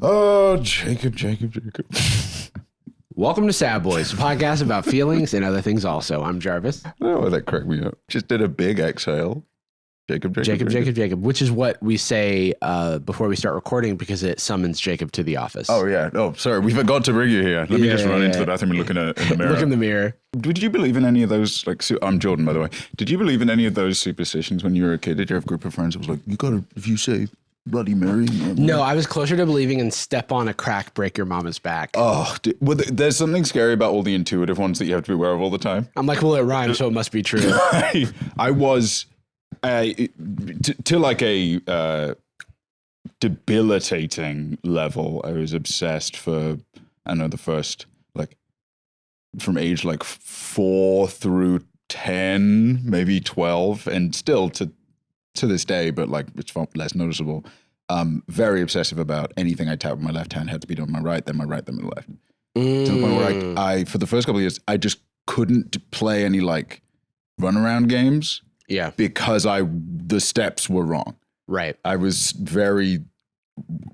Oh, Jacob. Welcome to Sad Boyz, a podcast about feelings and other things also. I'm Jarvis. Oh, that cracked me up. Just did a big exhale. Jacob. Which is what we say before we start recording because it summons Jacob to the office. Oh, yeah. Oh, sorry. We forgot to bring you here. Let me just run into the bathroom and look in the mirror. Look in the mirror. Did you believe in any of those, like, I'm Jordan, by the way. Did you believe in any of those superstitions when you were a kid? Did you have a group of friends that was like, you gotta, if you say Bloody Mary? No, I was closer to believing in step on a crack, break your mama's back. Oh, well, there's something scary about all the intuitive ones that you have to be aware of all the time. I'm like, well, it rhymes, so it must be true. I was... to like a debilitating level. I was obsessed for, I don't know, the first, like, from age like 4 through 10, maybe 12, and still to this day, but like it's less noticeable. Very obsessive about anything I tap with my left hand had to be done with my right, then my right, then my left. To the point where I for the first couple of years, I just couldn't play any like runaround games. Yeah. Because the steps were wrong. Right. I was very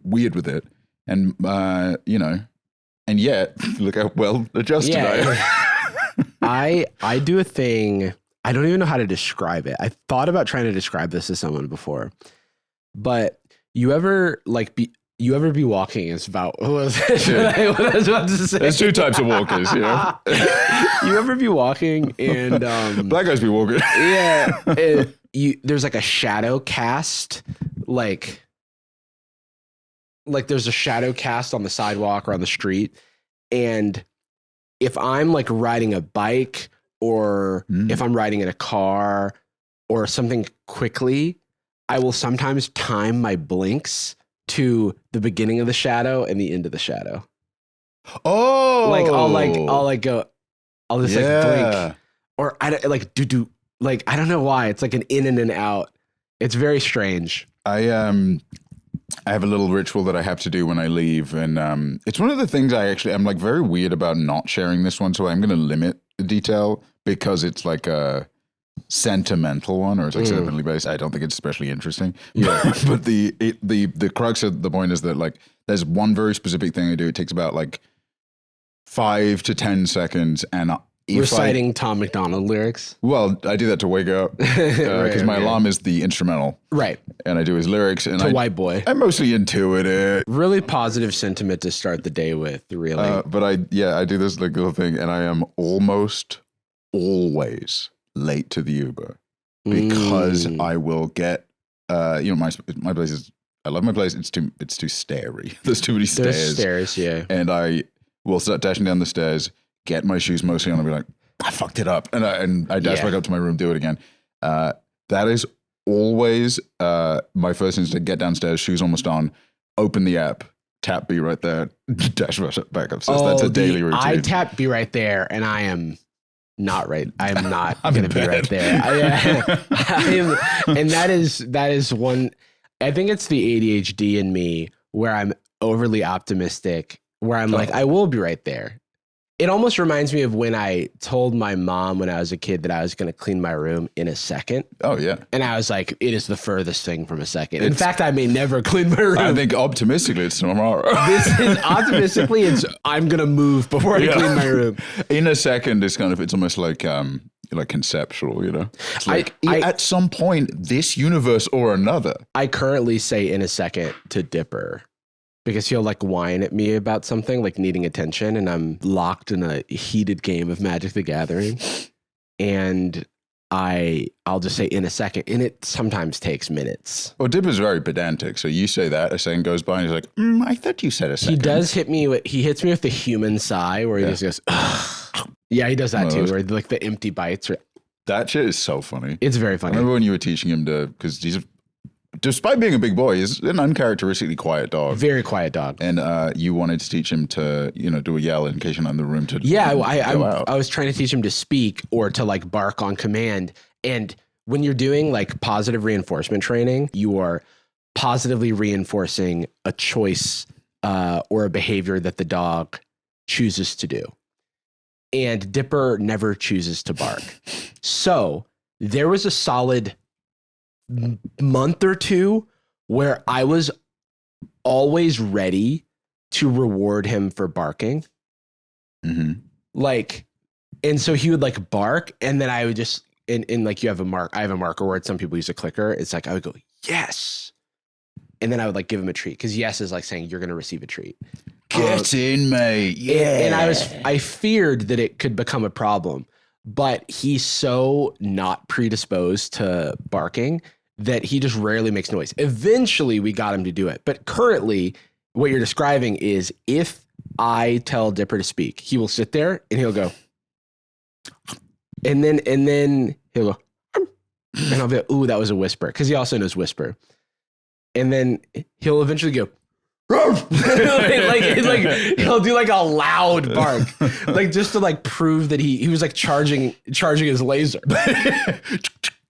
weird with it. And, and yet, look how well adjusted I am. I do a thing, I don't even know how to describe it. I thought about trying to describe this to someone before. But you ever be walking? It's about what was I was about to say. There's two types of walkers, yeah. You ever be walking and black guys be walking? Yeah. There's like a shadow cast, like there's a shadow cast on the sidewalk or on the street, and if I'm like riding a bike or if I'm riding in a car or something quickly, I will sometimes time my blinks to the beginning of the shadow and the end of the shadow. Oh, I'll just like blink, or I don't like do like I don't know why it's like an in and an out. It's very strange. I have a little ritual that I have to do when I leave, and it's one of the things I'm like very weird about not sharing this one, so I'm going to limit the detail because it's like a sentimental one, or it's like sentimentally based. I don't think it's especially interesting. Yeah. But the crux of the point is that like there's one very specific thing I do. It takes about like 5 to 10 seconds, and reciting Tom McDonald lyrics. Well, I do that to wake up because my alarm is the instrumental, right? And I do his lyrics. And white boy. I'm mostly intuitive. Really positive sentiment to start the day with. Really, but I do this like little thing, and I am almost always late to the Uber because I will get my place is. I love my place. It's too stairy. There's too many stairs. There's stairs, yeah. And I will start dashing down the stairs, get my shoes mostly on, and be like, I fucked it up. And I dash back up to my room, do it again. That is always my first instinct, get downstairs, shoes almost on, open the app, tap B right there, dash back upstairs. That's a daily routine. I tap B right there, and I am not right. I am not going to be right there. I am, and that is one, I think it's the ADHD in me where I'm overly optimistic, where I'm like, I will be right there. It almost reminds me of when I told my mom when I was a kid that I was going to clean my room in a second. Oh, yeah. And I was like, it is the furthest thing from a second. In fact, I may never clean my room. I think optimistically it's tomorrow. Optimistically, I'm going to move before I clean my room. In a second, it's almost like conceptual, you know? It's like at some point, this universe or another. I currently say in a second to Dipper. Because he'll like whine at me about something, like needing attention, and I'm locked in a heated game of Magic the Gathering. And I'll just say in a second, and it sometimes takes minutes. Well, Dipper's very pedantic, so you say that, a second goes by, and he's like, I thought you said a second. He does hit me with the human sigh, where he just goes, ugh. Yeah, he does that too, where like the empty bites. That shit is so funny. It's very funny. I remember when you were teaching him because despite being a big boy, he's an uncharacteristically quiet dog. Very quiet dog. And you wanted to teach him to, do a yell in case you're not in the room to I was trying to teach him to speak or to like bark on command. And when you're doing like positive reinforcement training, you are positively reinforcing a choice or a behavior that the dog chooses to do. And Dipper never chooses to bark. So there was a solid month or two where I was always ready to reward him for barking. Mm-hmm. Like, and so he would like bark, and then I would just in like I have a marker word. Some people use a clicker. It's like I would go yes, and then I would like give him a treat because yes is like saying you're gonna receive a treat. Get in, mate. Yeah. And I feared that it could become a problem, but he's so not predisposed to barking that he just rarely makes noise. Eventually we got him to do it. But currently what you're describing is if I tell Dipper to speak, he will sit there and he'll go, and then he'll go, and I'll be like, ooh, that was a whisper. Cause he also knows whisper. And then he'll eventually go, like he'll do like a loud bark, like just to like prove that he was like charging his laser.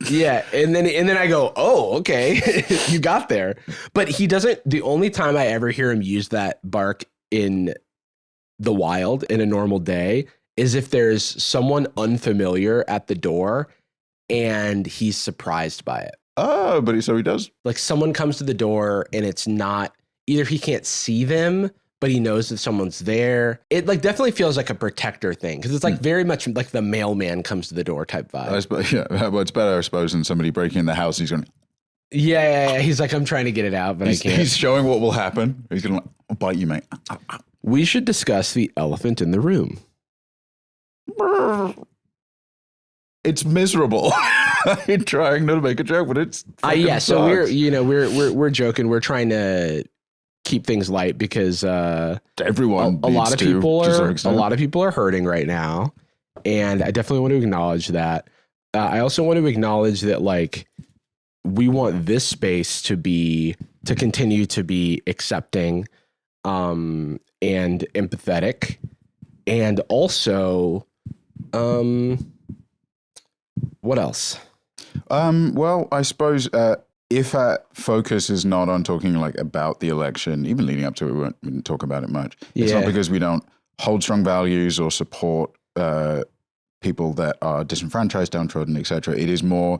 Yeah, and then I go, oh, okay, you got there. But he doesn't. The only time I ever hear him use that bark in the wild in a normal day is if there's someone unfamiliar at the door and he's surprised by it. Oh, but so he does. Like someone comes to the door and it's not. Either he can't see them, but he knows that someone's there. It like definitely feels like a protector thing because it's like very much like the mailman comes to the door type vibe. Yeah, well, it's better, I suppose, than somebody breaking in the house. And he's going, yeah. He's like, I'm trying to get it out, but I can't. He's showing what will happen. He's going to like, bite you, mate. We should discuss the elephant in the room. It's miserable. I'm trying not to make a joke, but it's yeah. Sucks. So we're joking. We're trying to keep things light because everyone a lot of people are hurting right now, and I definitely want to acknowledge that. I also want to acknowledge that like we want this space to continue to be accepting, and empathetic, and also, what else? Well, I suppose if our focus is not on talking like about the election, even leading up to it, we didn't talk about it much. Yeah. It's not because we don't hold strong values or support people that are disenfranchised, downtrodden, etc. It is more.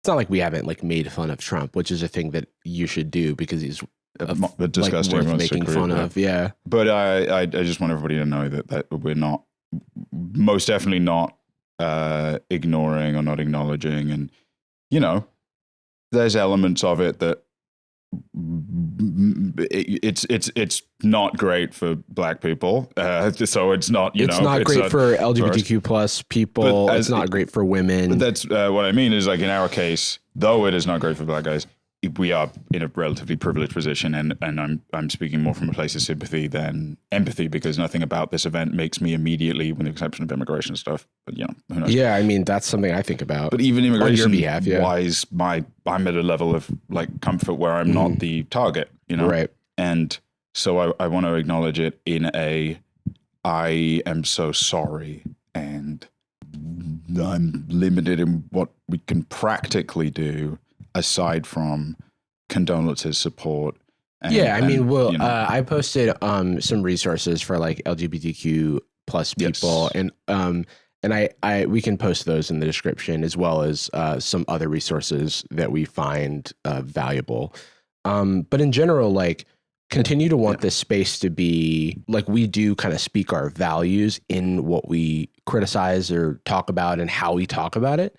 It's not like we haven't like made fun of Trump, which is a thing that you should do because he's disgusting, like worth making fun of. Yeah. But I just want everybody to know that we're not, most definitely not ignoring or not acknowledging, and there's elements of it that it's not great for Black people. So it's not it's not great for LGBTQ plus people. It's not great for women. That's what I mean is like in our case, though it is not great for Black guys, we are in a relatively privileged position, and I'm speaking more from a place of sympathy than empathy because nothing about this event makes me immediately, with the exception of immigration stuff. But who knows? Yeah, I mean that's something I think about. But even immigration on your behalf, wise, I'm at a level of like comfort where I'm not the target, right? And so I want to acknowledge it in I am so sorry, and I'm limited in what we can practically do. Aside from condolences, support. I posted some resources for like LGBTQ plus people, yes. and we can post those in the description as well as some other resources that we find valuable. But in general, like continue to want this space to be like we do kind of speak our values in what we criticize or talk about and how we talk about it.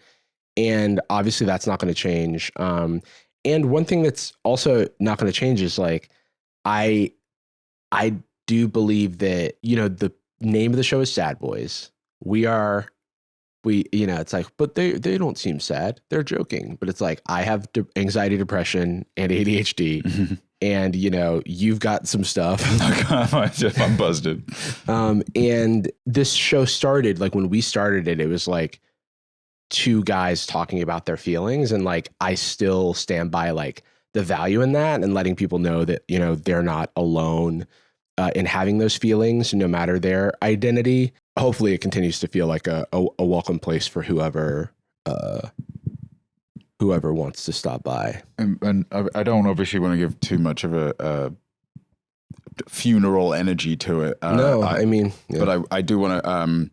And obviously that's not going to change. And one thing that's also not going to change is like, I do believe that, the name of the show is Sad Boyz. It's like, but they don't seem sad. They're joking, but it's like, I have anxiety, depression, and ADHD. And, you've got some stuff. I'm busted. And this show started, like when we started it, it was like, two guys talking about their feelings, and like I still stand by like the value in that and letting people know that they're not alone in having those feelings no matter their identity. Hopefully it continues to feel like a welcome place for whoever wants to stop by. And I don't obviously want to give too much of a funeral energy to it. But I do want to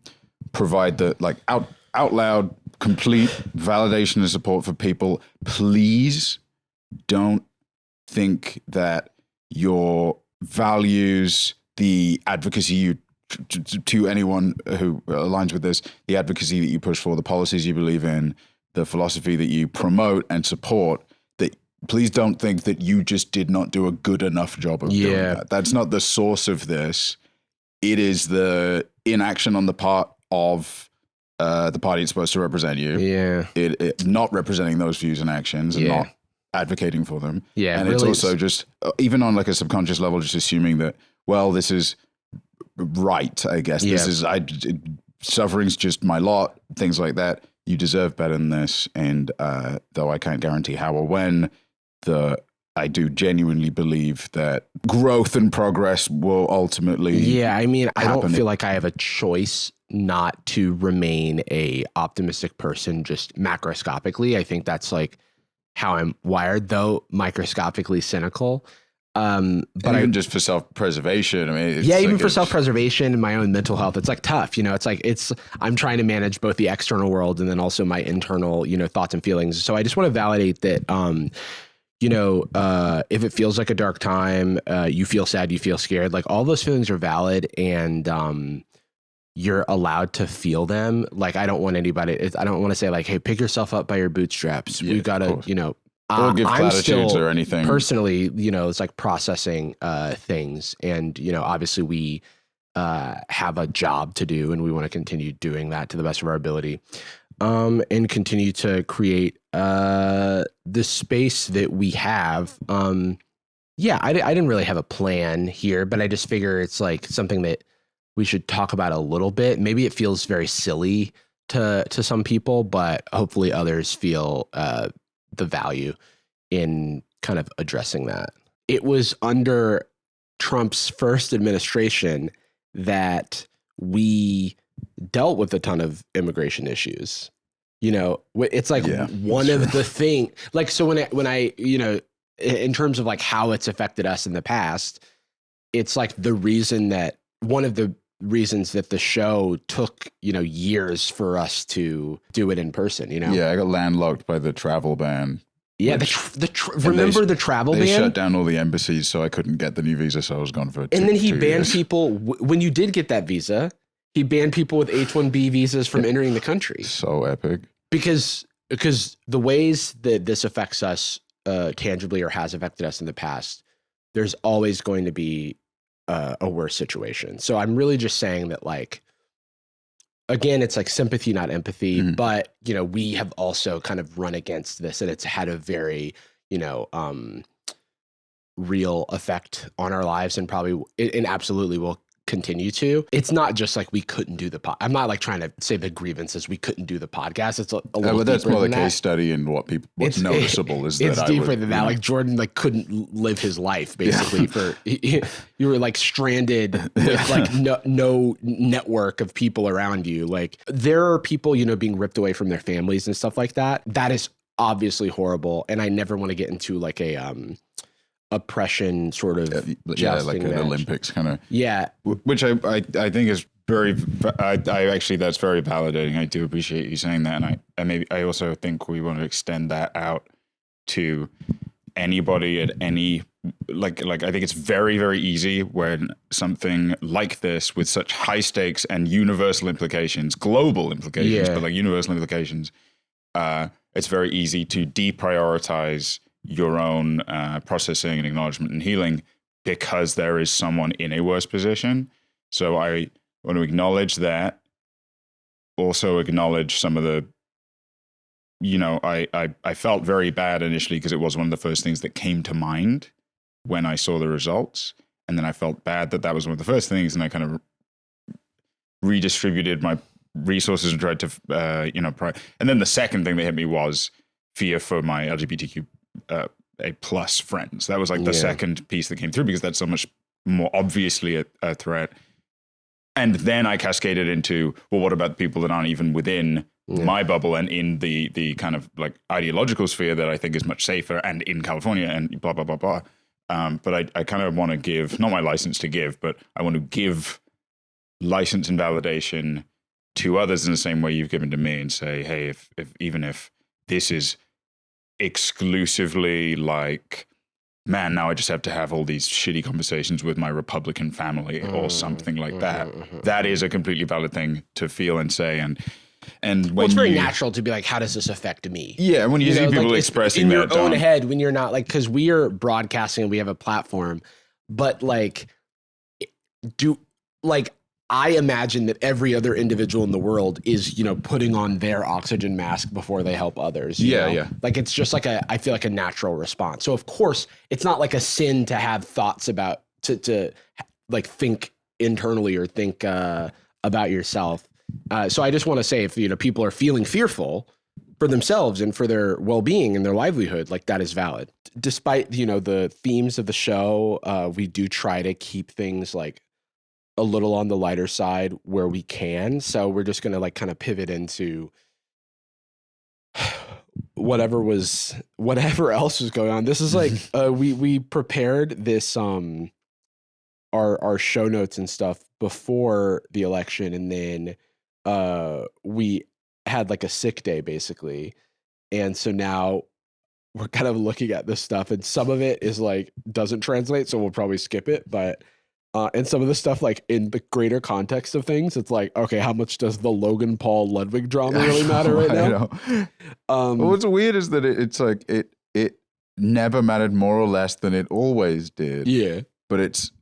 provide the like out loud complete validation and support for people. Please don't think that your values, the advocacy you to anyone who aligns with this, the advocacy that you push for, the policies you believe in, the philosophy that you promote and support, that please don't think that you just did not do a good enough job of doing that. That's not the source of this. It is the inaction on the part of the party it's supposed to represent you. Yeah. It not representing those views and actions and not advocating for them. Yeah. And it's also just, even on like a subconscious level, just assuming that, well, this is right, I guess. This is, suffering's just my lot, things like that. You deserve better than this. And though I can't guarantee how or when, I do genuinely believe that growth and progress will ultimately I mean, I happen. don't feel like I have a choice not to remain a optimistic person just macroscopically. I think that's like how I'm wired, though microscopically cynical. But even just for self-preservation, I mean, it's even like for self-preservation and my own mental health, it's like tough, I'm trying to manage both the external world and then also my internal, thoughts and feelings. So I just want to validate that, if it feels like a dark time, you feel sad, you feel scared, like all those feelings are valid and, you're allowed to feel them. Like, I don't want to say like, hey, pick yourself up by your bootstraps. We've got to, or give platitudes or anything. Personally, it's like processing things. And, obviously we have a job to do and we want to continue doing that to the best of our ability and continue to create the space that we have. I didn't really have a plan here, but I just figure it's like something that we should talk about a little bit. Maybe it feels very silly to some people, but hopefully others feel the value in kind of addressing that. It was under Trump's first administration that we dealt with a ton of immigration issues. It's like one of the thing, like, so when I, in terms of like how it's affected us in the past, it's like one of the reasons that the show took, years for us to do it in person, Yeah, I got landlocked by the travel ban. Yeah, remember the travel ban? They shut down all the embassies, so I couldn't get the new visa, so I was gone for And then he two banned years. people, when you did get that visa, he banned people with H-1B visas from entering the country. So epic. Because the ways that this affects us tangibly or has affected us in the past, there's always going to be a worse situation. So I'm really just saying that, like, again, it's like sympathy, not empathy, but, we have also kind of run against this and it's had a very, real effect on our lives and probably, and absolutely will continue to. It's not just like we couldn't do the pod. I'm not like trying to say the grievances we couldn't do the podcast. It's a little but that's deeper more the than case that. study and what's noticeable is that It's deeper than that. Like Jordan like couldn't live his life basically for you were like stranded with like no network of people around you. Like there are people, being ripped away from their families and stuff like that. That is obviously horrible. And I never want to get into like a oppression sort of like an Olympics kind of which I think is very I actually that's very validating. I do appreciate you saying that, and I also think we want to extend that out to anybody at any like I think it's very, very easy when something like this with such high stakes and universal implications, global implications, but like universal implications, it's very easy to deprioritize your own processing and acknowledgement and healing because there is someone in a worse position. So I want to acknowledge that, also acknowledge some of the, I felt very bad initially because it was one of the first things that came to mind when I saw the results. And then I felt bad that was one of the first things, and I kind of redistributed my resources and tried to, and then the second thing that hit me was fear for my LGBTQ A plus friends. That was like the second piece that came through because that's so much more obviously a threat. And then I cascaded into, well, what about people that aren't even within my bubble and in the kind of like ideological sphere that I think is much safer and in California and blah, blah, blah, blah. But I kind of want to give, not my license to give, but I want to give license and validation to others in the same way you've given to me and say, hey, if even if this is exclusively like man, now I just have to have all these shitty conversations with my Republican family or something like that. That is a completely valid thing to feel and say. And when it's very natural to be like, how does this affect me? Yeah, when you see people expressing in that your own head, when you're not like, because we are broadcasting and we have a platform, but like, I imagine that every other individual in the world is, you know, putting on their oxygen mask before they help others. You know? Yeah. Like, it's just like I feel like a natural response. So of course it's not like a sin to have thoughts about, to like think internally or think about yourself. So I just want to say, if, you know, people are feeling fearful for themselves and for their well-being and their livelihood, like, that is valid. Despite, you know, the themes of the show, we do try to keep things like a little on the lighter side where we can. So we're just going to like kind of pivot into whatever else was going on. This is like, we prepared this, our show notes and stuff before the election. And then, we had like a sick day basically. And so now we're kind of looking at this stuff, and some of it is like, doesn't translate. So we'll probably skip it, but and some of the stuff, like in the greater context of things, it's like, okay, how much does the Logan Paul Ludwig drama really matter right now? Well, what's weird is that it's like it never mattered more or less than it always did. Yeah, but it's,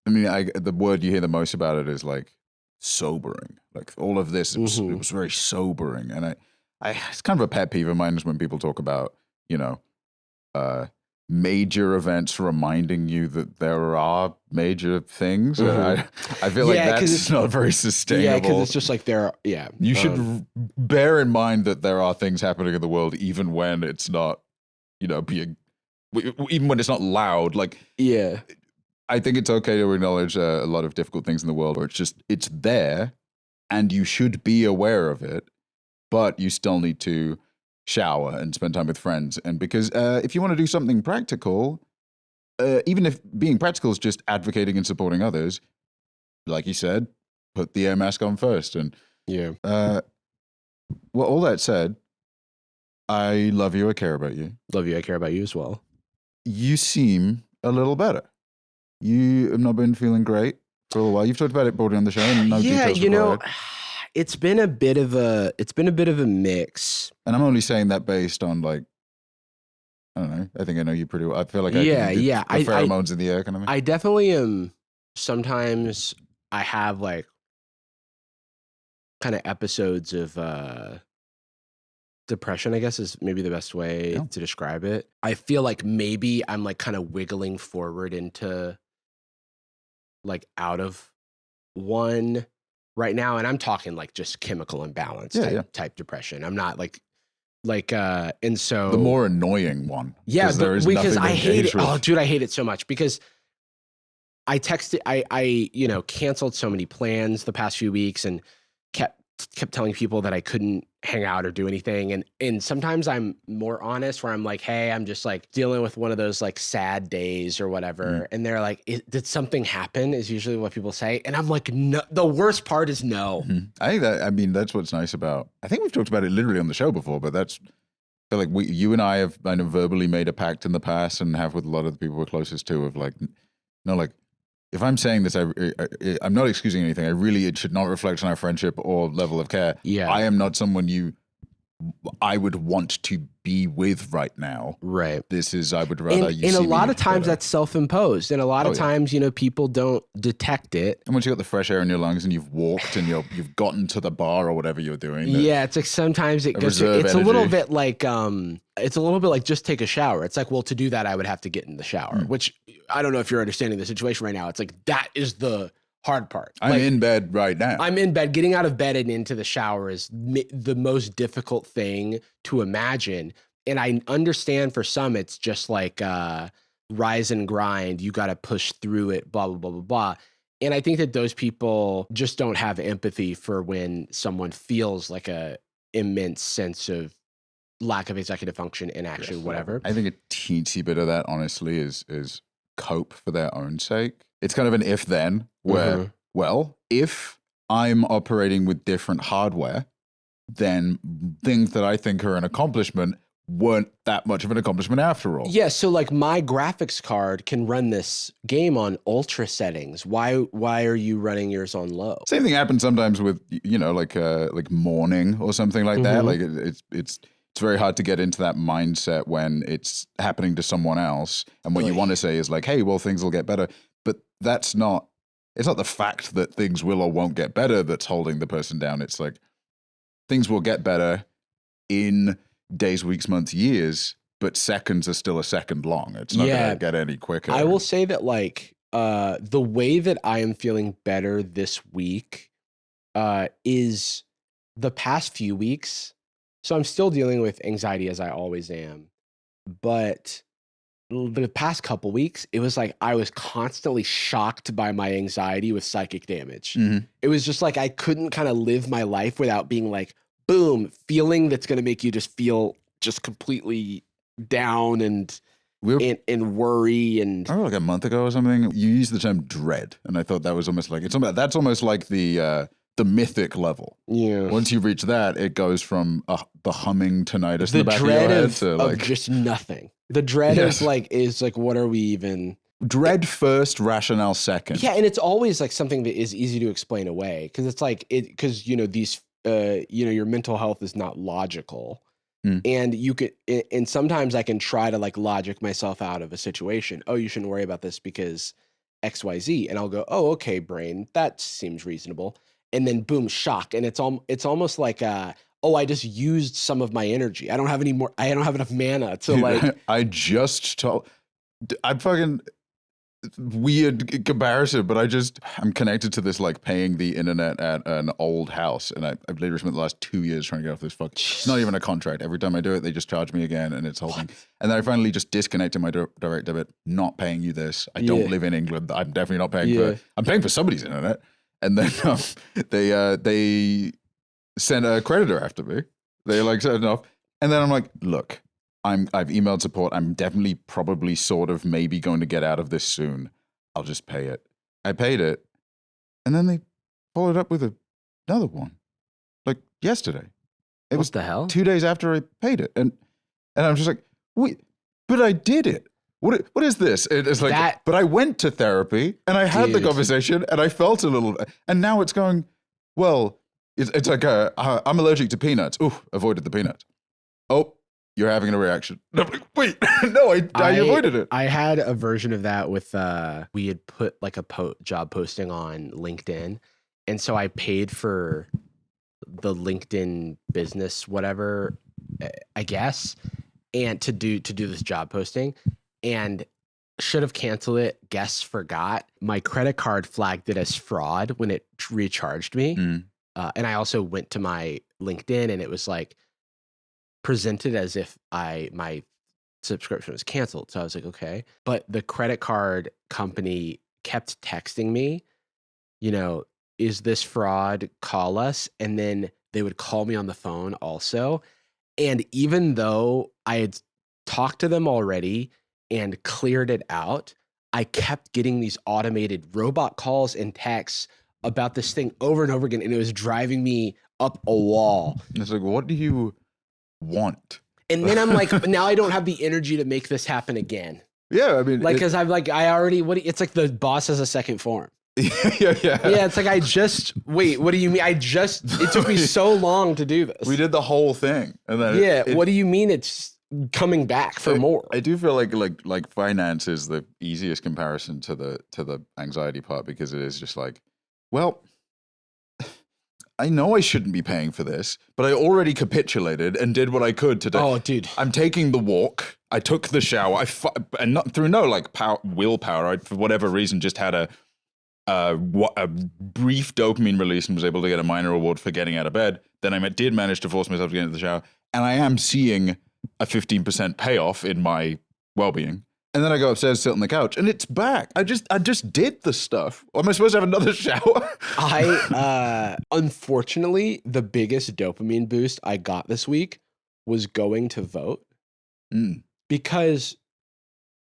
I mean, the word you hear the most about it is like sobering. Like all of this, it was very sobering, and it's kind of a pet peeve of mine is when people talk about, you know, major events reminding you that there are major things. I feel like that's not very sustainable. Yeah, because it's just like you should bear in mind that there are things happening in the world even when it's not, you know, even when it's not loud. Like, yeah, I think it's okay to acknowledge a lot of difficult things in the world, where it's there and you should be aware of it, but you still need to shower and spend time with friends. And because if you want to do something practical, even if being practical is just advocating and supporting others, like you said, put the air mask on first. And well, all that said, I love you. I care about you. Love you. I care about you as well. You seem a little better. You have not been feeling great for a while. You've talked about it broadly on the show. And no details you know, required. It's been a bit of a mix. And I'm only saying that based on like, I don't know. I think I know you pretty well. I feel like the pheromones in the air kind of thing. I definitely am. Sometimes I have like kind of episodes of depression, I guess is maybe the best way to describe it. I feel like maybe I'm like kind of wiggling forward into like out of one right now, and I'm talking like just chemical imbalance type depression. I'm not like and so the more annoying one. Yeah, because I hate it. Oh, dude, I hate it so much because I you know, canceled so many plans the past few weeks and kept telling people that I couldn't hang out or do anything. And sometimes I'm more honest where I'm like, hey, I'm just like dealing with one of those like sad days or whatever. And they're like, did something happen? Is usually what people say. And I'm like, no, the worst part is no. I think that's what's nice about, I think we've talked about it literally on the show before, but I feel like you and I have kind of verbally made a pact in the past and have with a lot of the people we're closest to of like, like, if I'm saying this, I'm not excusing anything. It should not reflect on our friendship or level of care. Yeah. I am not someone I would want to be with right now. Right. I would rather you see me. And a lot of times that's self-imposed. And a lot of times, you know, people don't detect it. And once you got the fresh air in your lungs and you've walked and you've gotten to the bar or whatever you're doing. Yeah, it's like sometimes it goes, it's a little bit like, just take a shower. It's like, well, to do that, I would have to get in the shower, which I don't know if you're understanding the situation right now. It's like, that is the hard part. I'm in bed right now. I'm in bed. Getting out of bed and into the shower is the most difficult thing to imagine. And I understand for some, it's just like rise and grind. You got to push through it, blah, blah, blah, blah, blah. And I think that those people just don't have empathy for when someone feels like a immense sense of lack of executive function and action, whatever. I think a teensy bit of that, honestly, is cope for their own sake. It's kind of an if-then where, well, if I'm operating with different hardware, then things that I think are an accomplishment weren't that much of an accomplishment after all. Yeah, so like my graphics card can run this game on ultra settings. Why are you running yours on low? Same thing happens sometimes with, you know, like mourning or something like that. Like it's very hard to get into that mindset when it's happening to someone else. And what you want to say is like, hey, well, things will get better. But it's not the fact that things will or won't get better that's holding the person down. It's like things will get better in days, weeks, months, years, but seconds are still a second long. It's not going to get any quicker. I will say that like the way that I am feeling better this week is the past few weeks. So I'm still dealing with anxiety as I always am, but the past couple weeks, it was like I was constantly shocked by my anxiety with psychic damage. It was just like I couldn't kind of live my life without being like, boom, feeling that's going to make you just feel just completely down and worry. And I remember like a month ago or something, you used the term dread, and I thought that was almost like that's almost like the mythic level. Yeah. Once you reach that, it goes from the humming tinnitus in the back of your head to like just nothing. The dread is like what are we even? Dread first, rationale second. Yeah, and it's always like something that is easy to explain away because it's like because you know these. Your mental health is not logical, and you could, and sometimes I can try to like logic myself out of a situation. Oh, you shouldn't worry about this because X, Y, Z, and I'll go, oh, okay, brain, that seems reasonable, and then boom, shock, and it's almost like oh, I just used some of my energy. I don't have any more. I don't have enough mana to like. I'm fucking. Weird comparison, but I'm connected to this like paying the internet at an old house, and I've literally spent the last 2 years trying to get off this fuck. It's not even a contract. Every time I do it, they just charge me again, and it's holding. And then I finally just disconnected my direct debit. Not paying you this. I don't live in England. I'm definitely not paying for. I'm paying for somebody's internet, and then they sent a creditor after me. They like set it off, and then I'm like, look. I've emailed support. I'm definitely probably sort of maybe going to get out of this soon. I'll just pay it. I paid it. And then they followed up with another one. Like yesterday. It was the hell? 2 days after I paid it. And I'm just like, wait, but I did it. What is this? It's like, but I went to therapy and I had the conversation and I felt a little, and now it's going, well, it's like, I'm allergic to peanuts. Ooh, avoided the peanuts. Oh. You're having a reaction. No, wait, no, I avoided it. I had a version of that with, we had put like a job posting on LinkedIn. And so I paid for the LinkedIn business, whatever, I guess, and to do this job posting, and should have canceled it. Guess forgot. My credit card flagged it as fraud when it recharged me. And I also went to my LinkedIn and it was like, presented as if my subscription was canceled. So I was like, okay. But the credit card company kept texting me, you know, is this fraud? Call us. And then they would call me on the phone also. And even though I had talked to them already and cleared it out, I kept getting these automated robot calls and texts about this thing over and over again. And it was driving me up a wall. It's like, what do you want? And then I'm like, now I don't have the energy to make this happen again. Yeah, I mean, like, because I'm like, it's like the boss has a second form. Yeah. Yeah, it's like wait, what do you mean? It took me so long to do this. We did the whole thing. And then what do you mean it's coming back for more? I do feel like finance is the easiest comparison to the anxiety part, because it is just like, well, I know I shouldn't be paying for this, but I already capitulated and did what I could today. Oh, dude. I'm taking the walk. I took the shower. And not through no like willpower. I, for whatever reason, just had a brief dopamine release and was able to get a minor reward for getting out of bed. Then I did manage to force myself to get into the shower, and I am seeing a 15% payoff in my well-being. And then I go upstairs, sit on the couch, and it's back. I just did the stuff. Am I supposed to have another shower? Unfortunately, the biggest dopamine boost I got this week was going to vote. Because,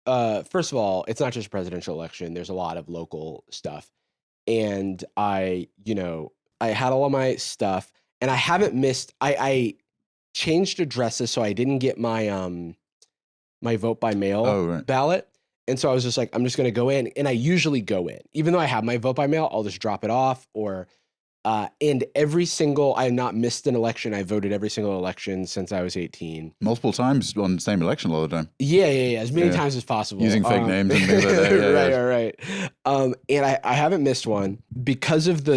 first of all, it's not just a presidential election. There's a lot of local stuff. And I had all of my stuff, and I haven't missed, changed addresses so I didn't get my my vote by mail ballot. And so I was just like, I'm just going to go in. And I usually go in. Even though I have my vote by mail, I'll just drop it off. Or and I have not missed an election. I voted every single election since I was 18. Multiple times on the same election all the time. Yeah. As many times as possible. Using fake names and things like that. Right. And I haven't missed one because of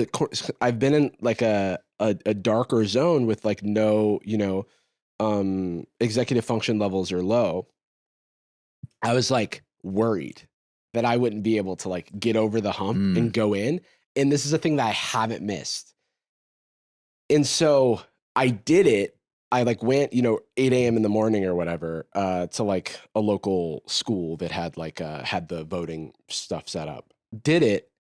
I've been in like a darker zone with like no, executive function levels are low. I was like worried that I wouldn't be able to like get over the hump and go in. And this is a thing that I haven't missed. And so I did it. I like went, 8 a.m. in the morning or whatever, to like a local school that had like, had the voting stuff set up. Did it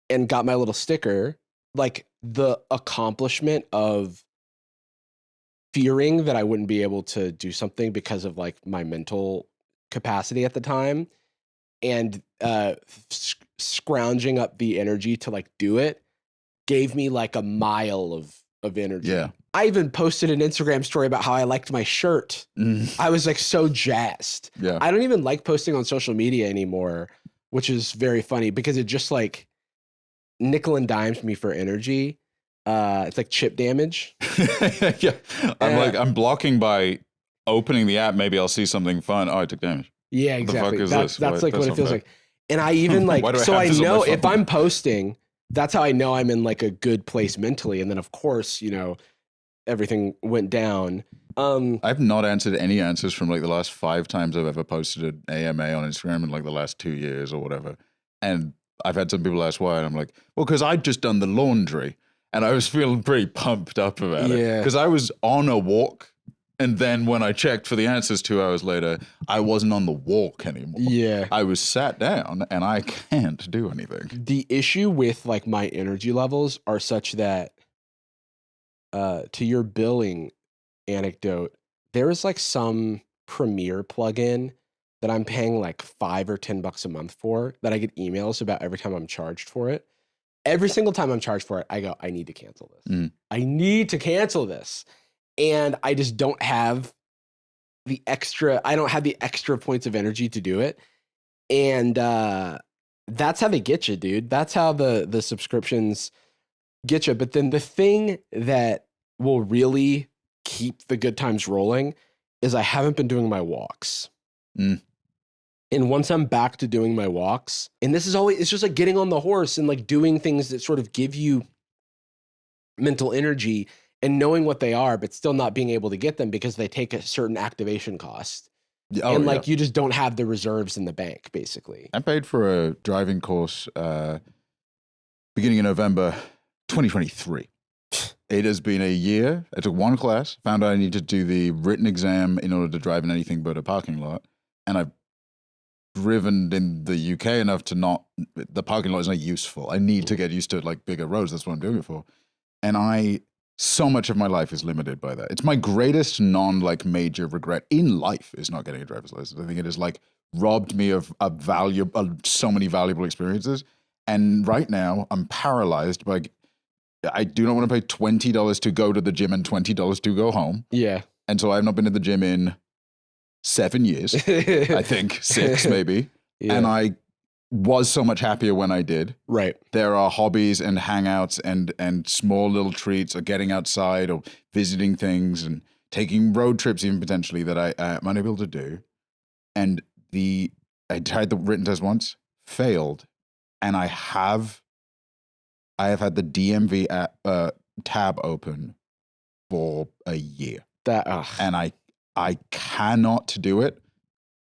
and got my little sticker. Like the accomplishment of fearing that I wouldn't be able to do something because of like my mental capacity at the time and scrounging up the energy to like do it gave me like a mile of energy. Yeah. I even posted an Instagram story about how I liked my shirt. I was like so jazzed. Yeah. I don't even like posting on social media anymore, which is very funny because it just like nickel and dimes me for energy. It's like chip damage. Yeah. I'm blocking by opening the app. Maybe I'll see something fun. Oh, I took damage. Yeah, exactly. That's like what it feels fair. like. And I even like, so I know if phone? I'm posting, that's how I know I'm in like a good place mentally. And then of course, everything went down. I've not answered any answers from like the last 5 times I've ever posted an AMA on Instagram in like the last 2 years or whatever. And I've had some people ask why. And I'm like, well, because I'd just done the laundry and I was feeling pretty pumped up about it. Because I was on a walk. And then when I checked for the answers 2 hours later, I wasn't on the walk anymore. Yeah. I was sat down and I can't do anything. The issue with like my energy levels are such that to your billing anecdote, there is like some Premiere plugin that I'm paying like $5 or $10 a month for that I get emails about every time I'm charged for it. Every single time I'm charged for it, I go, I need to cancel this. I need to cancel this. And I just don't have the extra points of energy to do it. And that's how they get you, dude. That's how the subscriptions get you. But then the thing that will really keep the good times rolling is I haven't been doing my walks. And once I'm back to doing my walks, and it's just like getting on the horse and like doing things that sort of give you mental energy and knowing what they are, but still not being able to get them because they take a certain activation cost. You just don't have the reserves in the bank, basically. I paid for a driving course beginning in November 2023. It has been a year. I took 1 class, found out I needed to do the written exam in order to drive in anything but a parking lot. And I've driven in the UK enough to the parking lot is not useful. I need to get used to like bigger roads. That's what I'm doing it for. And so much of my life is limited by that. It's my greatest major regret in life is not getting a driver's license. I think it has like robbed me of so many valuable experiences. And right now I'm paralyzed by, I do not want to pay $20 to go to the gym and $20 to go home. Yeah. And so I've not been to the gym in 7 years, I think 6 maybe. Yeah. And I was so much happier when I did. Right. There are hobbies and hangouts and small little treats or getting outside or visiting things and taking road trips even potentially that I'm unable to do. And I tried the written test once, failed. And I have had the DMV tab open for a year. And I cannot do it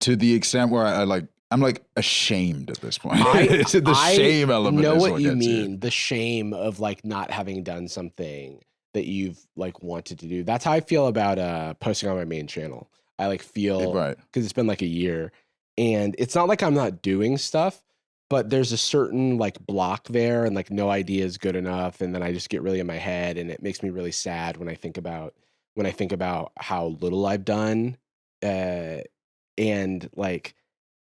to the extent where I'm like ashamed at this point. The shame element. Know what you mean. The shame of like not having done something that you've like wanted to do. That's how I feel about posting on my main channel. I like feel because it's been like a year, and it's not like I'm not doing stuff, but there's a certain like block there, and like no idea is good enough, and then I just get really in my head, and it makes me really sad when I think about how little I've done, and like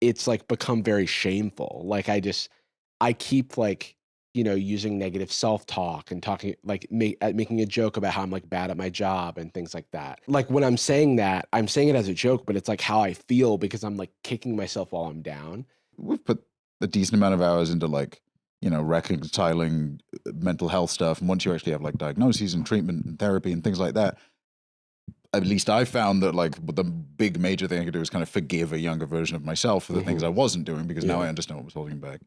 it's like become very shameful. Like I keep like using negative self-talk and talking like making a joke about how I'm like bad at my job and things like that. Like when I'm saying that, I'm saying it as a joke, but it's like how I feel because I'm like kicking myself while I'm down. We've put a decent amount of hours into like, reconciling mental health stuff. And once you actually have like diagnoses and treatment and therapy and things like that, at least I found that like the big major thing I could do is kind of forgive a younger version of myself for the things I wasn't doing because now I understand what was holding back.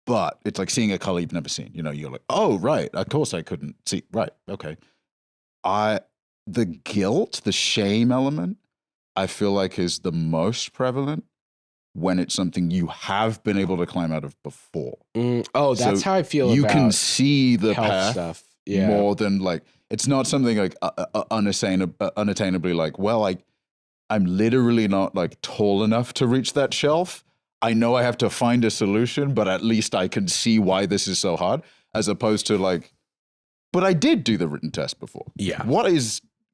But it's like seeing a color you've never seen. You're like, oh, right. Of course I couldn't see. Right. Okay. The guilt, the shame element, I feel like is the most prevalent when it's something you have been able to climb out of before. That's how I feel you about can see the health path stuff. more than like, it's not something like unattainably like, well, I'm literally not like tall enough to reach that shelf. I know I have to find a solution, but at least I can see why this is so hard, as opposed to like, but I did do the written test before. Yeah.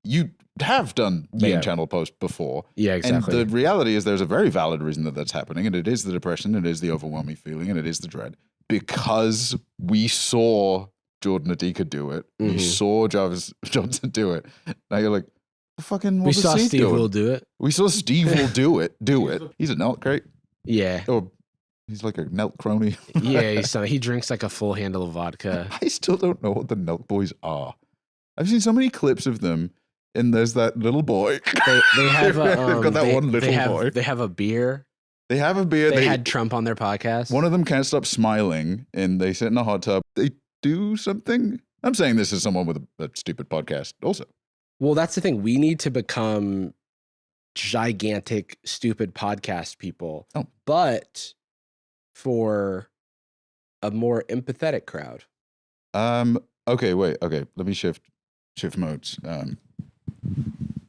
You have done main channel post before. Yeah, exactly. And the reality is there's a very valid reason that that's happening. And it is the depression. It is the overwhelming feeling. And it is the dread. Because we saw Jordan Adika do it. We saw Jarvis Johnson do it. Now you're like, fucking what we saw Steve will do it. We saw Steve will do it. He's a Nelk crate. Yeah. Or he's like a Nelk crony. Yeah, he drinks like a full handle of vodka. I still don't know what the Nelk boys are. I've seen so many clips of them, and there's that little boy. They have got that one little boy. They have a beer. They have a beer. They had Trump on their podcast. One of them can't stop smiling, and they sit in a hot tub. They do something. I'm saying this as someone with a stupid podcast also. Well, that's the thing. We need to become gigantic, stupid podcast people, but for a more empathetic crowd. Okay, wait. Okay, let me shift modes.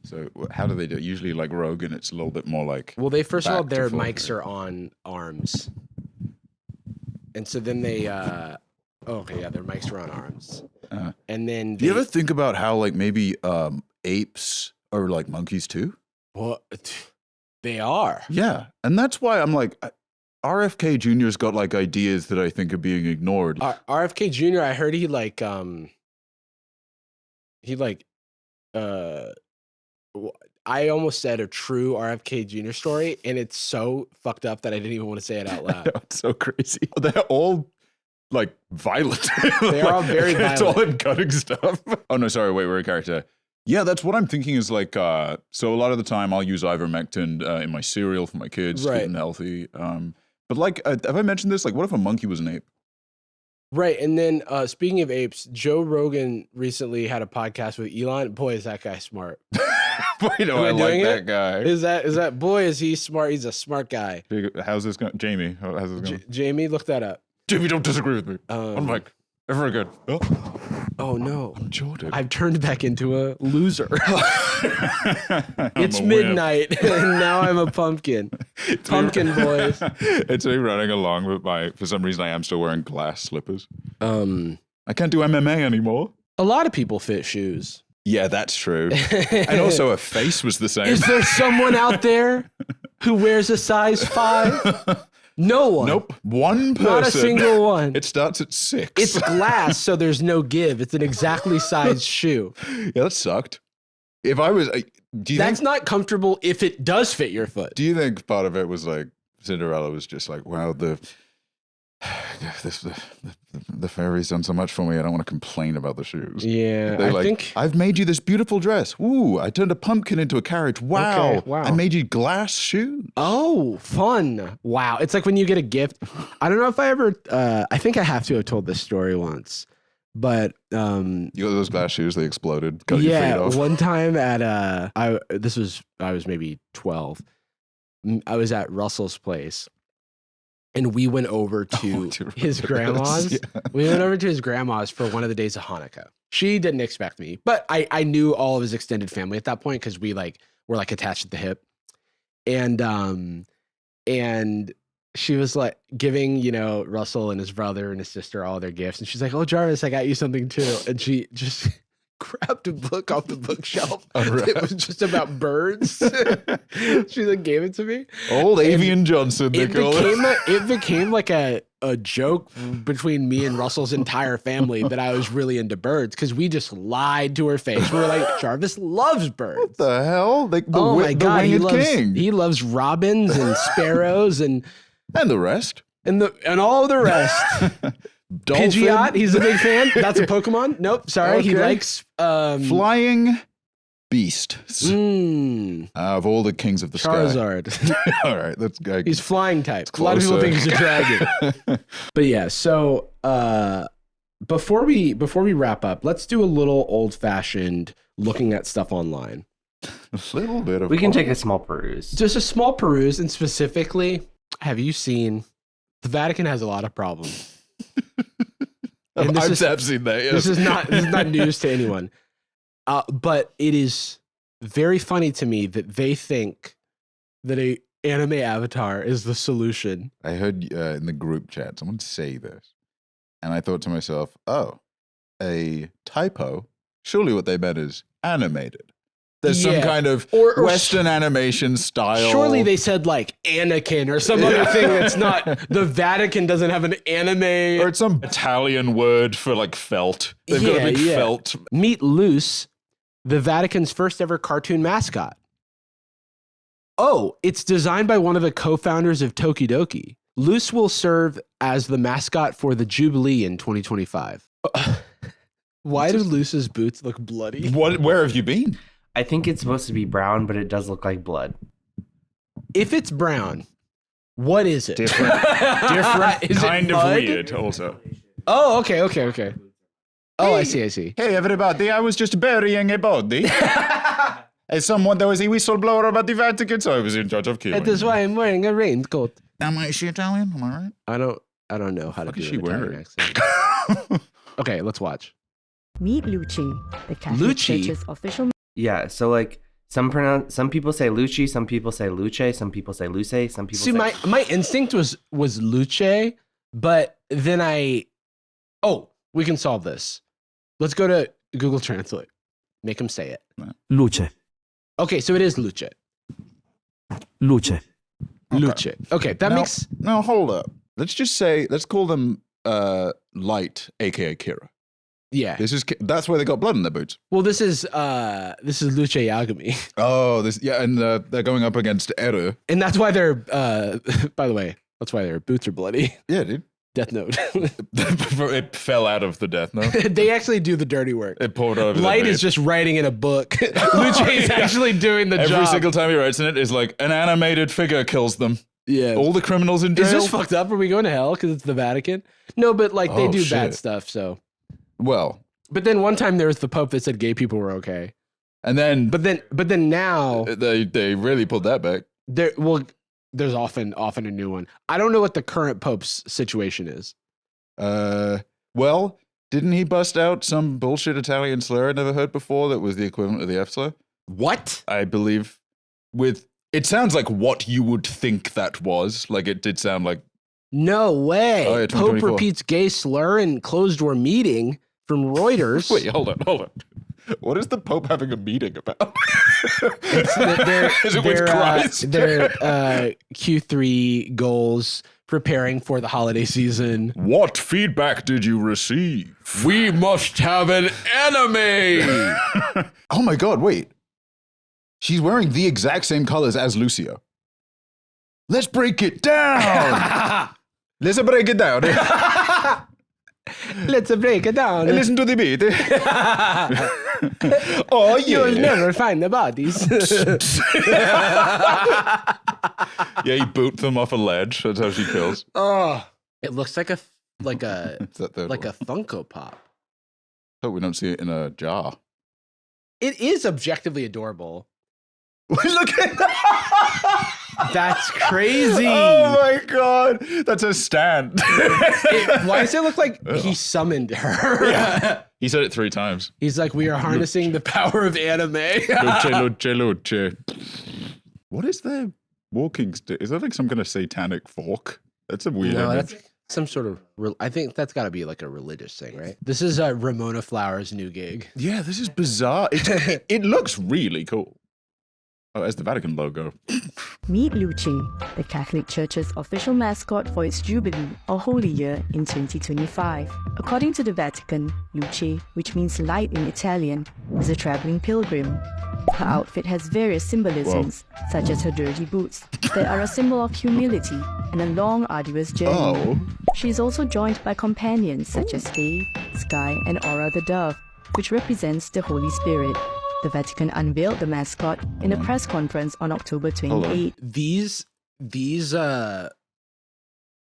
So how do they do it? Usually like Rogan, it's a little bit more like. Well, first of all, their mics are on arms, and so then they. Their mics are on arms, and then. Do you ever think about how like maybe apes are like monkeys too? Well, they are. Yeah, and that's why I'm like, RFK Jr.'s got like ideas that I think are being ignored. RFK Jr., I heard I almost said a true RFK Jr. story, and it's so fucked up that I didn't even want to say it out loud. It's so crazy. They're all like violent. They're all very violent. It's all in cutting stuff. Oh no, sorry, wait, we're a character. Yeah, that's what I'm thinking is like, so a lot of the time I'll use ivermectin in my cereal for my kids, to keep them healthy. But like, have I mentioned this? Like, what if a monkey was an ape? Right, and then speaking of apes, Joe Rogan recently had a podcast with Elon. Boy, is that guy smart. Boy, do I like that guy. Is that boy, is he smart? He's a smart guy. How's this going? Jamie, how's this going? Jamie, look that up. Jamie, don't disagree with me. I'm like, ever good. Oh no, I'm Jordan. I've turned back into a loser. It's midnight and now I'm a pumpkin. Pumpkin boys. It's me running along with for some reason I am still wearing glass slippers. I can't do MMA anymore. A lot of people fit shoes. Yeah, that's true. And also a face was the same. Is there someone out there who wears a size 5? No one. Nope. One person. Not a single one. It starts at 6. It's glass, so there's no give. It's an exactly sized shoe. Yeah, that sucked. If I was, that's not comfortable if it does fit your foot. Do you think part of it was like Cinderella was just like, wow, the fairy's done so much for me. I don't want to complain about the shoes. Yeah, I think I've made you this beautiful dress. Ooh, I turned a pumpkin into a carriage. Wow, okay, wow. I made you glass shoes. Oh, fun! Wow, it's like when you get a gift. I don't know if I ever. I think I have to have told this story once, but you got those glass shoes. They exploded. Cut your feet off. One time at I was maybe 12. I was at Russell's place. And we went over to his grandma's. Yeah. We went over to his grandma's for one of the days of Hanukkah. She didn't expect me, but I knew all of his extended family at that point because we were attached at the hip. And she was like giving, Russell and his brother and his sister all their gifts. And she's like, "Oh, Jarvis, I got you something too." And she just grabbed a book off the bookshelf. It was just about birds. She like gave it to me. Old Avian Johnson, they call it. It became like a joke between me and Russell's entire family that I was really into birds because we just lied to her face. We were like, Jarvis loves birds. What the hell? Like Oh my God, he loves robins and sparrows and the rest. and all the rest. Pidgeot, he's a big fan. That's a Pokemon. Nope, sorry. He likes flying beast. Of all the kings of the Charizard. sky. All right, let's go. He's flying type. A lot of people think he's a dragon. But yeah, so before we wrap up, let's do a little old fashioned looking at stuff online. A little bit of. We can take a small peruse. Just a small peruse, and specifically, have you seen the Vatican has a lot of problems? I've seen that. Yes. This is not news to anyone. But it is very funny to me that they think that a anime avatar is the solution. I heard in the group chat someone say this, and I thought to myself, "Oh, a typo. Surely what they meant is animated. There's some kind of Western animation style. Surely they said like Anakin or some other thing that's not. The Vatican doesn't have an anime. Or it's some Italian word for like felt. They've got a big felt. Meet Luce, the Vatican's first ever cartoon mascot. Oh, it's designed by one of the co-founders of Tokidoki. Luce will serve as the mascot for the Jubilee in 2025. Why do Luce's boots look bloody? Where have you been? I think it's supposed to be brown, but it does look like blood. If it's brown, what is it? Different Is kind it of mud? weird also. Oh, okay. Oh, I see. Hey, everybody, I was just burying a body. As someone, there was a whistleblower about the Vatican, so I was in charge of killing. That is why I'm wearing a raincoat. Is she Italian? Am I right? I don't know how to do is she an Italian wearing? accent. Okay, let's watch. Meet Luce, the Catholic Church's official. Yeah, so like some people say Luce, some people say Luce, some people say Luce, some people See, say my instinct was Luce, but then we can solve this. Let's go to Google Translate. Make him say it. Luce. Okay, so it is Luce. Luce. Luce. Okay, that makes... No, hold up. Let's call them Light, aka Kira. Yeah. That's where they got blood in their boots. Well, this is Luce Yagami. Oh, and they're going up against Eru. And that's why they're, by the way, that's why their boots are bloody. Yeah, dude. Death Note. It fell out of the Death Note. They actually do the dirty work. It poured over. Light is just writing in a book. Luce is actually doing the job. Every single time he writes in it is like an animated figure kills them. Yeah. All the criminals in jail. Is this fucked up? Are we going to hell because it's the Vatican? No, but like they do bad stuff, so. Well. But then one time there was the Pope that said gay people were okay. And then. But then now. They really pulled that back. There's often a new one. I don't know what the current Pope's situation is. Well, didn't he bust out some bullshit Italian slur I never heard before that was the equivalent of the F slur? What? I believe it sounds like what you would think that was. Like it did sound like. No way. Oh, yeah, Pope repeats gay slur in closed door meeting from Reuters. Wait, hold on. What is the Pope having a meeting about? Is it with Christ? Their Q3 goals, preparing for the holiday season. What feedback did you receive? We must have an anime. Oh my God, wait. She's wearing the exact same colors as Lucio. Let's break it down. Let's break it down. Let's break it down. Listen to the beat. Oh, yeah. You'll never find the bodies. Yeah, he boot them off a ledge. That's how she kills. Oh, it looks like a Funko Pop. Oh, we don't see it in a jar. It is objectively adorable. Look at that. That's crazy. Oh my God. That's a stand. Why does it look like he summoned her? Yeah. He said it 3 times. He's like, we are harnessing the power of anime. Luce. What is their walking stick? Is that like some kind of satanic fork? That's a weird image. some sort of. I think that's got to be like a religious thing, right? This is Ramona Flowers' new gig. Yeah, this is bizarre. It looks really cool. Oh, there's the Vatican logo. Meet Luce, the Catholic Church's official mascot for its Jubilee or Holy Year in 2025. According to the Vatican, Luce, which means light in Italian, is a traveling pilgrim. Her outfit has various symbolisms, such as her dirty boots, that are a symbol of humility and a long, arduous journey. Oh. She is also joined by companions such as Faye, Sky, and Aura the Dove, which represents the Holy Spirit. The Vatican unveiled the mascot in a press conference on October 28. These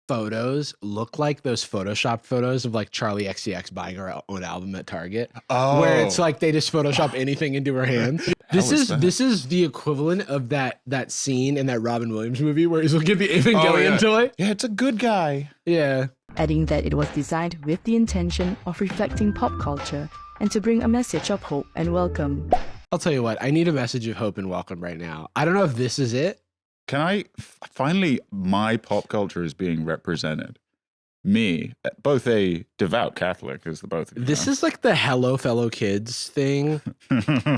photos look like those Photoshop photos of like Charlie XCX buying her own album at Target, where it's like they just Photoshop anything into her hand. This is the equivalent of that scene in that Robin Williams movie where he's looking at the Evangelion toy. Yeah, it's a good guy. Yeah. Adding that it was designed with the intention of reflecting pop culture and to bring a message of hope and welcome. I'll tell you what, I need a message of hope and welcome right now. I don't know if this is it. Can I finally, my pop culture is being represented. Me, both a devout Catholic, as the both of you This know. is like the Hello Fellow Kids thing.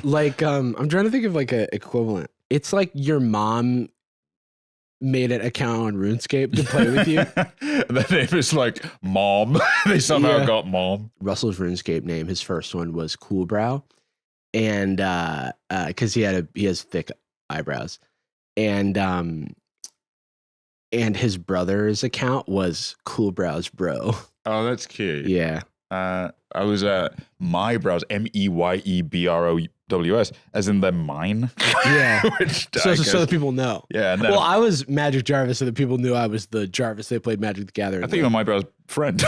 Like, I'm trying to think of like an equivalent. It's like your mom made an account on RuneScape to play with you. The name is like Mom. They somehow got Mom. Russell's RuneScape name, his first one was Coolbrow, and because he has thick eyebrows, and his brother's account was Coolbrow's Bro. Oh, that's cute. Yeah. I was My Brows, MEYEBROWS, as in the mine. Yeah. Which so that people know. Yeah. And then, Well, I was Magic Jarvis, so that people knew I was the Jarvis they played Magic the Gathering. I think you're My Brow's friend.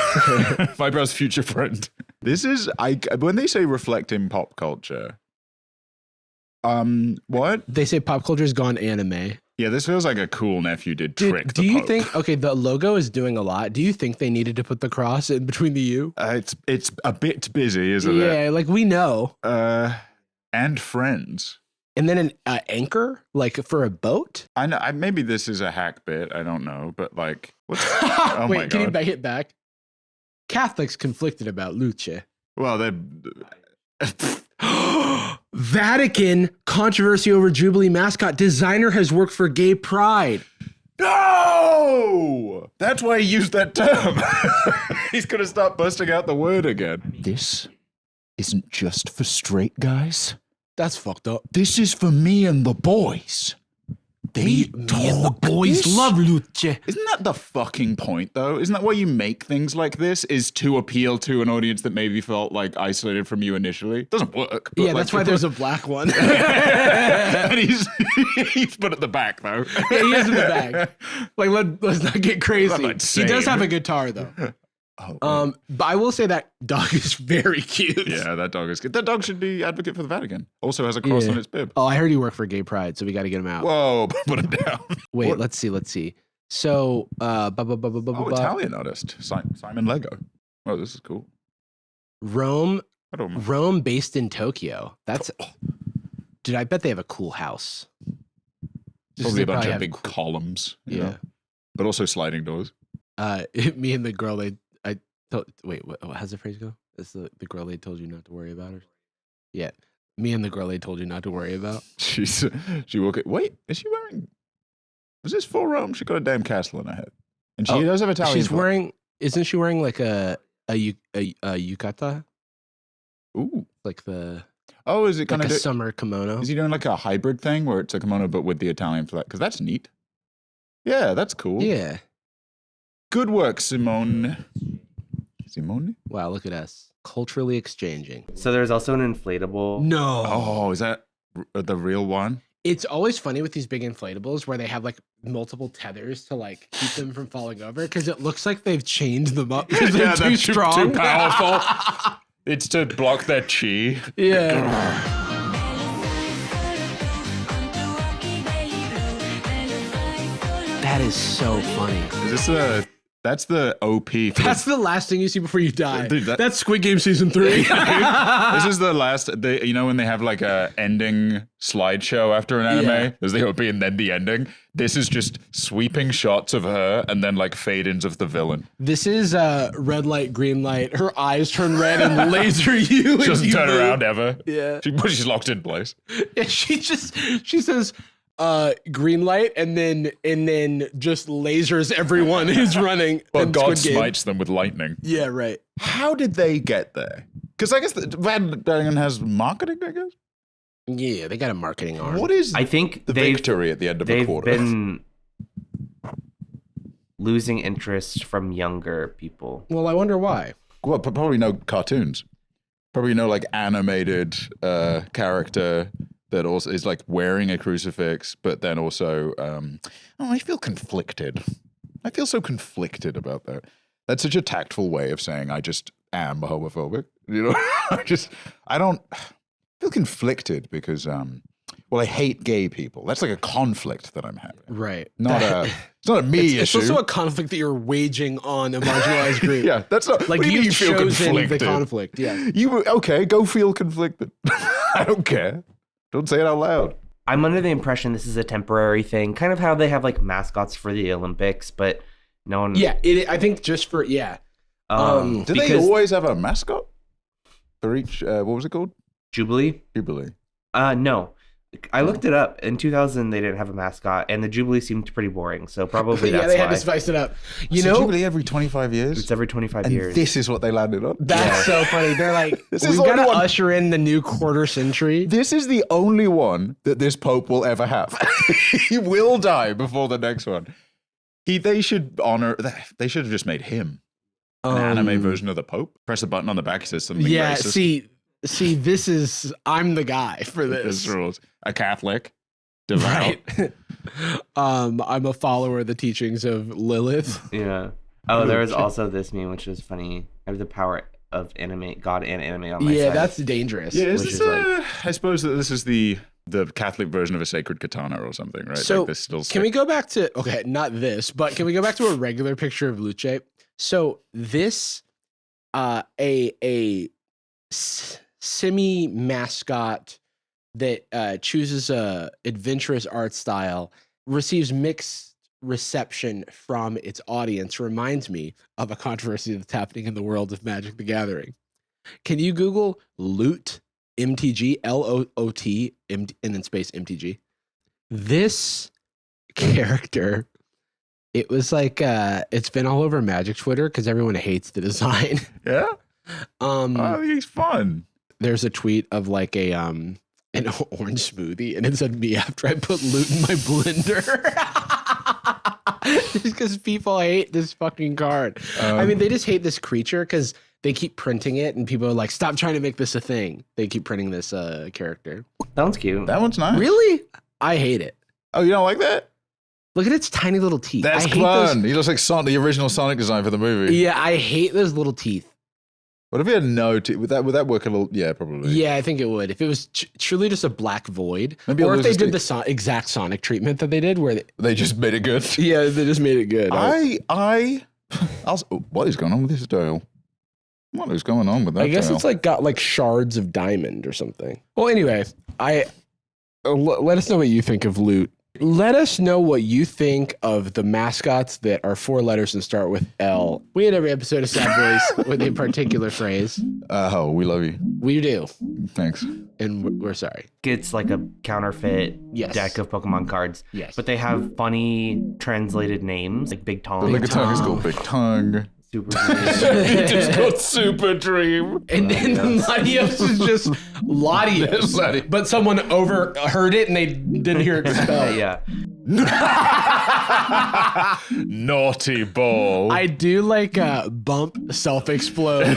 My Brow's future friend. This is when they say reflecting pop culture. What? They say pop culture's gone anime. Yeah, this feels like a cool nephew did trick. Do you think? Okay, the logo is doing a lot. Do you think they needed to put the cross in between the U? It's a bit busy, isn't it? Yeah, like we know. And friends. And then an anchor, like for a boat. I know. Maybe this is a hack bit. I don't know, but like, what's? Oh Wait, my God. can you hit back? Catholics conflicted about Luce. Well, they. Vatican controversy over Jubilee mascot. Designer has worked for gay pride. No! That's why he used that term. He's going to start busting out the word again. This isn't just for straight guys. That's fucked up. This is for me and the boys. Me and the boys love Luce. Isn't that the fucking point, though? Isn't that why you make things like this? Is to appeal to an audience that maybe felt like isolated from you initially? Doesn't work. Yeah, that's why there's a black one. And he's put at the back, though. Yeah, he is in the back. Like, let's not get crazy. I'm not He does saying. have a guitar, though. Oh, But I will say that dog is very cute. yeah, that dog is good. That dog should be advocate for the Vatican. Also has a cross on its bib. Oh, I heard he worked for gay pride, so we got to get him out. Whoa, put him down. Wait, What? let's see. So, Italian artist, Simon Lego. Oh, this is cool. Rome, I don't know. Rome based in Tokyo. That's, dude, I bet they have a cool house. Just Probably they a bunch of have big cool- columns. you Yeah. know, but also sliding doors. Me and the girl how's the phrase go? It's the girl they told you not to worry about her. Yeah. Me and the girl they told you not to worry about. She walked. Wait, is she wearing? Was this for Rome? She got a damn castle in her head, and she does have Italian. She's wearing. Isn't she wearing like a yukata? Ooh. Like the Oh, is it kind like of? a summer kimono? Is he doing like a hybrid thing where it's a kimono but with the Italian flag? Because that's neat. Yeah, that's cool. Yeah. Good work, Simone. Simone? Wow, look at us. Culturally exchanging. So there's also an inflatable. No. Oh, is that the real one? It's always funny with these big inflatables where they have like multiple tethers to like keep them from falling over because it looks like they've chained them up because they're too strong. Too powerful. It's to block their chi. Yeah. That is so funny. Is this That's the OP. That's the last thing you see before you die. Dude, That's Squid Game season 3. This is the last. You know when they have like a ending slideshow after an anime? Yeah. There's the OP and then the ending. This is just sweeping shots of her and then like fade-ins of the villain. This is red light, green light. Her eyes turn red and laser you. She doesn't turn around ever. Yeah. She's locked in place. Yeah, she says green light and then just lasers everyone who's running. But in God Squid Game. smites them with lightning. Yeah, right. How did they get there? Because I guess Van has marketing, I guess. Yeah, they got a marketing arm. What is I think the victory at the end of a they've quarter? been losing interest from younger people. Well, I wonder why. Well, probably no cartoons. Probably no like animated character that also is like wearing a crucifix, but then also, I feel conflicted. I feel so conflicted about that. That's such a tactful way of saying I just am homophobic. You know, I don't feel conflicted because, I hate gay people. That's like a conflict that I'm having. Right. It's not a me It's issue. also a conflict that you're waging on a marginalized group. Yeah, that's not Like what do you mean you've feel chosen the conflicted? conflict. Yeah. Okay, go feel conflicted. I don't care. Don't say it out loud. I'm under the impression this is a temporary thing, kind of how they have like mascots for the Olympics, but no one. Yeah. I think just for Do they always have a mascot for each? What was it called? Jubilee? Jubilee. No. I looked it up. In 2000, they didn't have a mascot, and the Jubilee seemed pretty boring. So probably that's yeah, they had why. to spice it up. You So know, Jubilee every 25 years. It's every 25 and years. this is what they landed on. that's so funny. They're like, This is we've got to only one- usher in the new quarter century. This is the only one that this Pope will ever have. He will die before the next one. They should honor. They should have just made him an anime version of the Pope. Press a button on the back. It says something Yeah. racist. See, this is I'm the guy for this. This rules. A Catholic. Devout. Right. I'm a follower of the teachings of Lilith. Yeah. Oh, there was also this meme, which was funny. I have the power of God and anime on my side. Yeah, that's dangerous. Yeah, Which is like- I suppose that this is the Catholic version of a sacred katana or something, right? So like this still can we go back to not this, but can we go back to a regular picture of Luce? So this a semi mascot that chooses a adventurous art style receives mixed reception from its audience reminds me of a controversy that's happening in the world of Magic the Gathering. Can you Google Loot MTG, LOOT, and then space MTG? This character, it was like it's been all over Magic Twitter because everyone hates the design. Yeah. I think he's fun. There's a tweet of like an orange smoothie, and it said me after I put loot in my blender. Just because people hate this fucking card. I mean, they just hate this creature because they keep printing it, and people are like, "Stop trying to make this a thing." They keep printing this character. That one's cute. That one's nice. Really? I hate it. Oh, you don't like that? Look at its tiny little teeth. That's I hate fun. He looks like the original Sonic design for the movie. Yeah, I hate those little teeth. What if he had no teeth? Would that work a little? Yeah, probably. Yeah, I think it would. If it was truly just a black void. Maybe or I'll if they lose did his the exact Sonic treatment that they did where They just made it good. yeah, they just made it good. What is going on with this dial? What is going on with that I guess dial? it's like got like shards of diamond or something. Well, anyway, let us know what you think of Loot. Let us know what you think of the mascots that are 4 letters and start with L. We had every episode of Sad Boyz with a particular phrase. we love you. We do, Thanks. and we're sorry. It's like a counterfeit Yes. deck of Pokemon cards. Yes. But they have funny translated names, like Big Tom. Big tongue is called Big Tongue. Super It's called Super Dream. And then the Latios is just Latios. Latios. But someone overheard it and they didn't hear it spelled. Yeah. Naughty ball. I do like bump self-explode.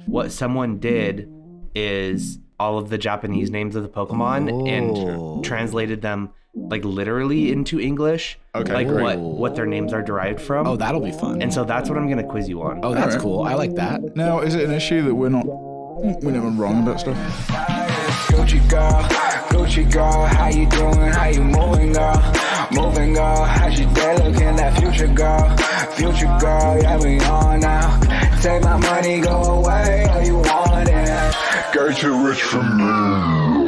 What someone did is all of the Japanese names of the Pokemon and translated them like literally into English. Okay, like great. what their names are derived from. Oh, that'll be fun. And so that's what I'm gonna quiz you on. Oh, that's Alright. cool. I like that. Now, is it an issue that we're never wrong about stuff? Gucci girl, how you doing? How you moving, girl? Moving, girl. How's your day looking? That future, girl. future, girl, yeah, we on now. Take my money, go away, all you want it. Girl, too rich for me.